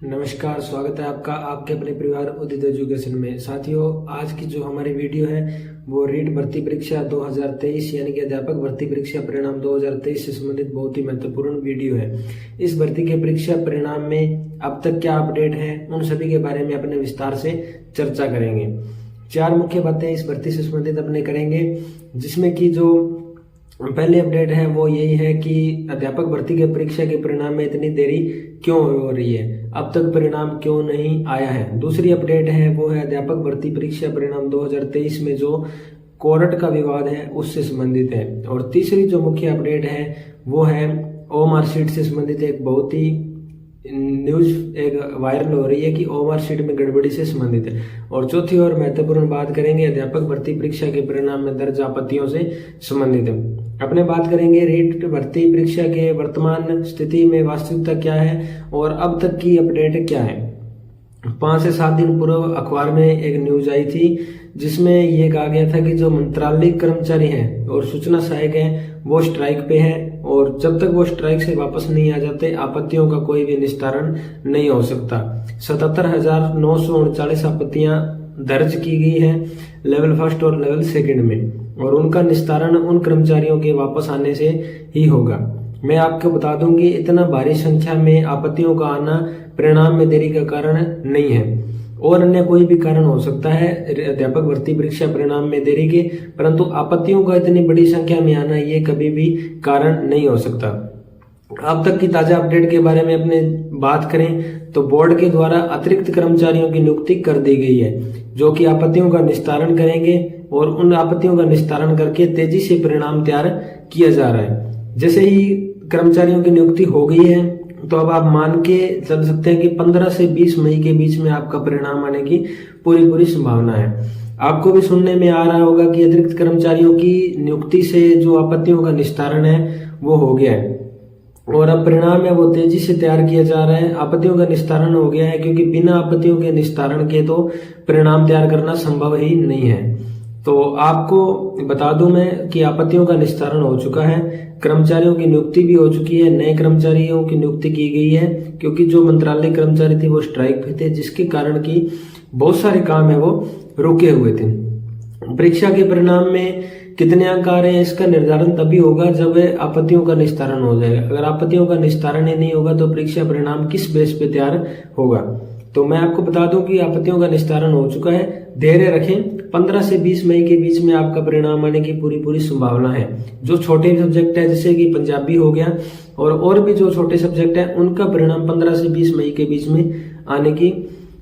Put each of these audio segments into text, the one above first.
नमस्कार, स्वागत है आपका आपके अपने परिवार उदित एजुकेशन में। साथियों, आज की जो हमारी वीडियो है वो रीट भर्ती परीक्षा 2023 यानी कि अध्यापक भर्ती परीक्षा परिणाम 2023 से संबंधित बहुत ही महत्वपूर्ण वीडियो है। इस भर्ती के परीक्षा परिणाम में अब तक क्या अपडेट है, उन सभी के बारे में अपने विस्तार से चर्चा करेंगे। 4 मुख्य बातें इस भर्ती से संबंधित अपने करेंगे, जिसमें कि जो पहली अपडेट है वो यही है कि अध्यापक भर्ती के परीक्षा के परिणाम में इतनी देरी क्यों हो रही है, अब तक परिणाम क्यों नहीं आया है। दूसरी अपडेट है वो है अध्यापक भर्ती परीक्षा परिणाम 2023 में जो कोर्ट का विवाद है उससे संबंधित है। और तीसरी जो मुख्य अपडेट है वो है ओएमआर शीट से संबंधित एक बहुत ही न्यूज एक वायरल हो रही है कि ओएमआर शीट में गड़बड़ी से संबंधित है। और चौथी और महत्वपूर्ण बात करेंगे अध्यापक भर्ती परीक्षा के परिणाम में दर्ज आपत्तियों से संबंधित है। अपने बात करेंगे रीट भर्ती परीक्षा के वर्तमान स्थिति में वास्तविकता क्या है और अब तक की अपडेट क्या है। 5 से 7 दिन पूर्व अखबार में एक न्यूज आई थी जिसमें ये कहा गया था कि जो मंत्रालय कर्मचारी हैं और सूचना सहायक हैं वो स्ट्राइक पे हैं और जब तक वो स्ट्राइक से वापस नहीं आ जाते आपत्तियों का कोई भी निस्तारण नहीं हो सकता। 77,939 आपत्तियां दर्ज की गई है लेवल 1 और लेवल 2 में, और उनका निस्तारण उन कर्मचारियों के वापस आने से ही होगा। मैं आपको बता दूं कि इतना भारी संख्या में आपत्तियों का आना परिणाम में देरी का कारण नहीं है और अन्य कोई भी कारण हो सकता है अध्यापक भर्ती परीक्षा परिणाम में देरी के, परंतु आपत्तियों का इतनी बड़ी संख्या में आना ये कभी भी कारण नहीं हो सकता। अब तक की ताजा अपडेट के बारे में अपने बात करें तो बोर्ड के द्वारा अतिरिक्त कर्मचारियों की नियुक्ति कर दी गई है जो कि आपत्तियों का निस्तारण करेंगे और उन आपत्तियों का निस्तारण करके तेजी से परिणाम तैयार किया जा रहा है। जैसे ही कर्मचारियों की नियुक्ति हो गई है तो अब आप मान के चल सकते हैं कि 15 से 20 मई के बीच में आपका परिणाम आने की पूरी संभावना है। आपको भी सुनने में आ रहा होगा कि अतिरिक्त कर्मचारियों की नियुक्ति से जो आपत्तियों का निस्तारण है वो हो गया है और अब परिणाम है वो तेजी से तैयार किया जा रहा है। आपत्तियों का निस्तारण हो गया है क्योंकि बिना आपत्तियों के निस्तारण के तो परिणाम तैयार करना संभव ही नहीं है। तो आपको बता दूं मैं कि आपत्तियों का निस्तारण हो चुका है, कर्मचारियों की नियुक्ति भी हो चुकी है, नए कर्मचारियों की नियुक्ति की गई है क्योंकि जो मंत्रालय कर्मचारी थे वो स्ट्राइक पे थे जिसके कारण की बहुत सारे काम है वो रुके हुए थे। परीक्षा के परिणाम में कितने अंक आ रहे हैं इसका निर्धारण तभी होगा जब आपत्तियों का निस्तारण हो जाएगा। अगर आपत्तियों का निस्तारण ही नहीं होगा तो परीक्षा परिणाम किस बेस पे तैयार होगा। तो मैं आपको बता दूं कि आपत्तियों का निस्तारण हो चुका है, धैर्य रखें। 15 से 20 मई के बीच में आपका परिणाम आने की पूरी संभावना है। जो छोटे सब्जेक्ट है जैसे कि पंजाबी हो गया और भी जो छोटे सब्जेक्ट है उनका परिणाम 15 से 20 मई के बीच में आने की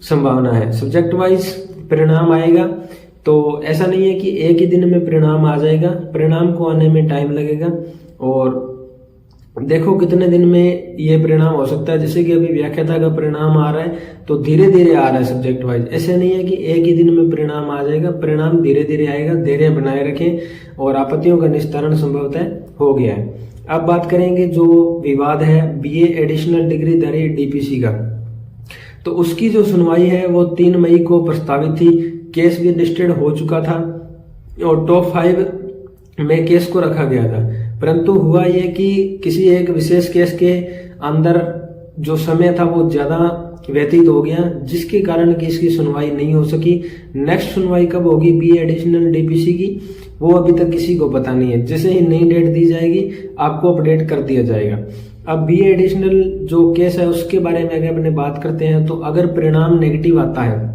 संभावना है। सब्जेक्ट वाइज परिणाम आएगा तो ऐसा नहीं है कि एक ही दिन में परिणाम आ जाएगा, परिणाम को आने में टाइम लगेगा और देखो कितने दिन में ये परिणाम हो सकता है। जैसे कि अभी व्याख्याता का परिणाम आ रहा है तो धीरे धीरे आ रहा है सब्जेक्ट वाइज, ऐसे नहीं है कि एक ही दिन में परिणाम आ जाएगा, परिणाम धीरे धीरे आएगा। धैर्य बनाए रखें और आपत्तियों का निस्तारण संभवतः हो गया है। अब बात करेंगे जो विवाद है बीए एडिशनल डिग्री धारी डीपीसी का, तो उसकी जो सुनवाई है वो 3 मई को प्रस्तावित थी। केस भी लिस्टेड हो चुका था और टॉप 5 में केस को रखा गया था, परंतु हुआ ये कि किसी एक विशेष केस के अंदर जो समय था वो ज्यादा व्यतीत हो गया जिसके कारण कि इसकी सुनवाई नहीं हो सकी। नेक्स्ट सुनवाई कब होगी बीए एडिशनल डीपीसी की वो अभी तक किसी को पता नहीं है। जैसे ही नई डेट दी जाएगी आपको अपडेट कर दिया जाएगा। अब बीए एडिशनल जो केस है उसके बारे में अगर अपने बात करते हैं तो अगर परिणाम नेगेटिव आता है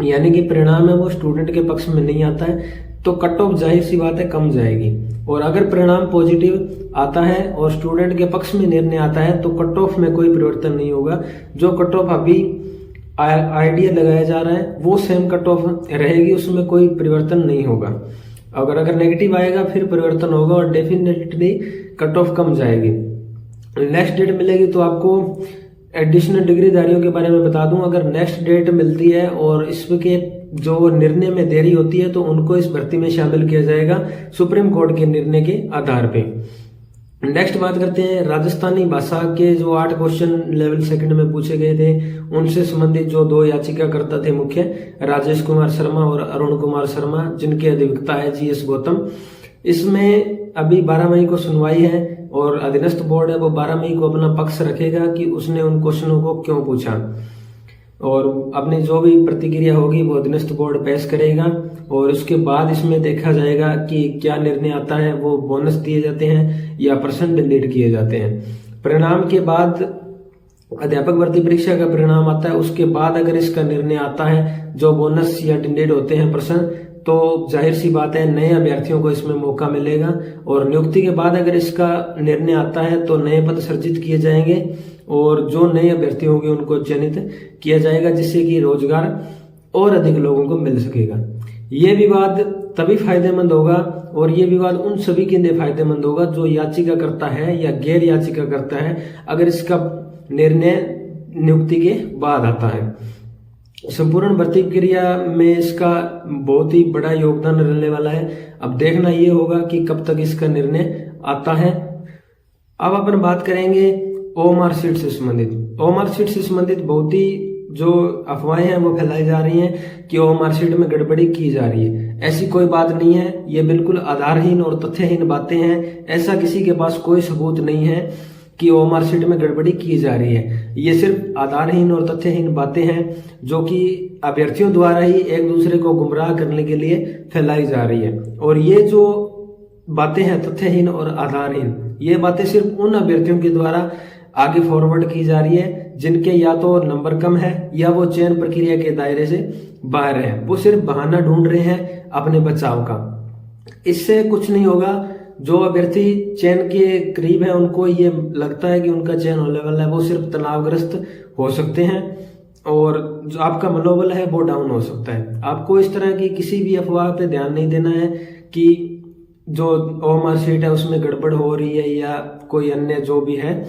यानी कि परिणाम है वो स्टूडेंट के पक्ष में नहीं आता है तो कट ऑफ जाहिर सी बात है कम जाएगी, और अगर परिणाम पॉजिटिव आता है और स्टूडेंट के पक्ष में निर्णय आता है तो कट ऑफ में कोई परिवर्तन नहीं होगा। जो कट ऑफ अभी आइडिया लगाया जा रहा है वो सेम कट ऑफ रहेगी, उसमें कोई परिवर्तन नहीं होगा। अगर नेगेटिव आएगा फिर परिवर्तन होगा और डेफिनेटली कट ऑफ कम जाएगी। नेक्स्ट डेट मिलेगी तो आपको एडिशनल डिग्रीधारियों के बारे में बता दूं, अगर नेक्स्ट डेट मिलती है और इसके जो निर्णय में देरी होती है तो उनको इस भर्ती में शामिल किया जाएगा सुप्रीम कोर्ट के निर्णय के आधार पे। नेक्स्ट बात करते हैं राजस्थानी भाषा के जो 8 क्वेश्चन लेवल 2 में पूछे गए थे उनसे संबंधित जो 2 याचिकाकर्ता थे मुख्य, राजेश कुमार शर्मा और अरुण कुमार शर्मा, जिनके अधिवक्ता है जीएस गौतम। इसमें अभी 12 मई को सुनवाई है और अधीनस्थ बोर्ड है वो 12 मई को अपना पक्ष रखेगा कि उसने उन क्वेश्चनों को क्यों पूछा। और अपनी जो भी प्रतिक्रिया होगी वो अधीनस्थ बोर्ड पेश करेगा और उसके बाद इसमें देखा जाएगा कि क्या निर्णय आता है, वो बोनस दिए जाते हैं या परसेंट डिलीट किए जाते हैं। परिणाम के बाद अध्यापक भर्ती परीक्षा का परिणाम आता है, उसके बाद अगर इसका निर्णय आता है जो बोनस या डिलीट होते हैं परसेंट, तो जाहिर सी बात है नए अभ्यर्थियों को इसमें मौका मिलेगा। और नियुक्ति के बाद अगर इसका निर्णय आता है तो नए पद सृजित किए जाएंगे और जो नए अभ्यर्थी होंगे उनको चयनित किया जाएगा, जिससे कि रोजगार और अधिक लोगों को मिल सकेगा। ये विवाद तभी फायदेमंद होगा और ये विवाद उन सभी के लिए फायदेमंद होगा जो याचिका करता है या गैर याचिका करता है, अगर इसका निर्णय नियुक्ति के बाद आता है। संपूर्ण भर्ती प्रक्रिया में इसका बहुत ही बड़ा योगदान रहने वाला है। अब देखना ये होगा कि कब तक इसका निर्णय आता है। अब अपन बात करेंगे ओएमआर शीट से संबंधित। ओएमआर शीट से संबंधित बहुत ही जो अफवाहें हैं वो फैलाई जा रही हैं कि ओएमआर शीट में गड़बड़ी की जा रही है। ऐसी कोई बात नहीं है, ये बिल्कुल आधारहीन और तथ्यहीन बातें हैं। ऐसा किसी के पास कोई सबूत नहीं है कि ओएमआर शीट में गड़बड़ी की जा रही है। ये सिर्फ आधारहीन और तथ्यहीन बातें हैं जो कि अभ्यर्थियों द्वारा ही एक दूसरे को गुमराह करने के लिए फैलाई जा रही है। और ये जो बातें हैं तथ्यहीन और आधारहीन, ये बातें सिर्फ उन अभ्यर्थियों के द्वारा आगे फॉरवर्ड की जा रही है जिनके या तो नंबर कम है या वो चयन प्रक्रिया के दायरे से बाहर है। वो सिर्फ बहाना ढूंढ रहे हैं अपने बचाव का। इससे कुछ नहीं होगा। जो अभ्यर्थी चयन के करीब है उनको ये लगता है कि उनका चयन होने वाला है, वो सिर्फ तनावग्रस्त हो सकते हैं और जो आपका मनोबल है वो डाउन हो सकता है। आपको इस तरह की किसी भी अफवाह पे ध्यान नहीं देना है कि जो ओएमआर शीट है उसमें गड़बड़ हो रही है या कोई अन्य जो भी है,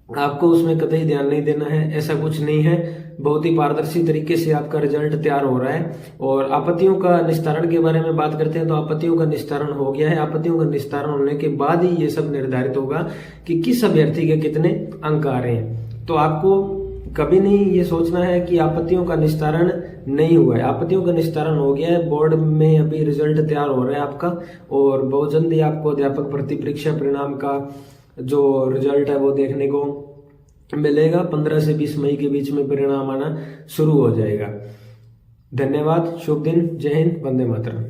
आपको उसमें कतई ध्यान नहीं देना है। ऐसा कुछ नहीं है। बहुत ही पारदर्शी तरीके से आपका रिजल्ट तैयार हो रहा है। और आपत्तियों का निस्तारण के बारे में बात करते हैं तो आपत्तियों का निस्तारण हो गया है। आपत्तियों का निस्तारण होने के बाद ही ये सब निर्धारित होगा कि किस अभ्यर्थी के कितने अंक आ रहे हैं। तो आपको कभी नहीं ये सोचना है कि आपत्तियों का निस्तारण नहीं हुआ है। आपत्तियों का निस्तारण हो गया है। बोर्ड में अभी रिजल्ट तैयार हो रहा है आपका और बहुत जल्दी आपको अध्यापक भर्ती परीक्षा परिणाम का जो रिजल्ट है वो देखने को मिलेगा। 15 से 20 मई के बीच में परिणाम आना शुरू हो जाएगा। धन्यवाद। शुभ दिन। जय हिंद। वंदे मातरम।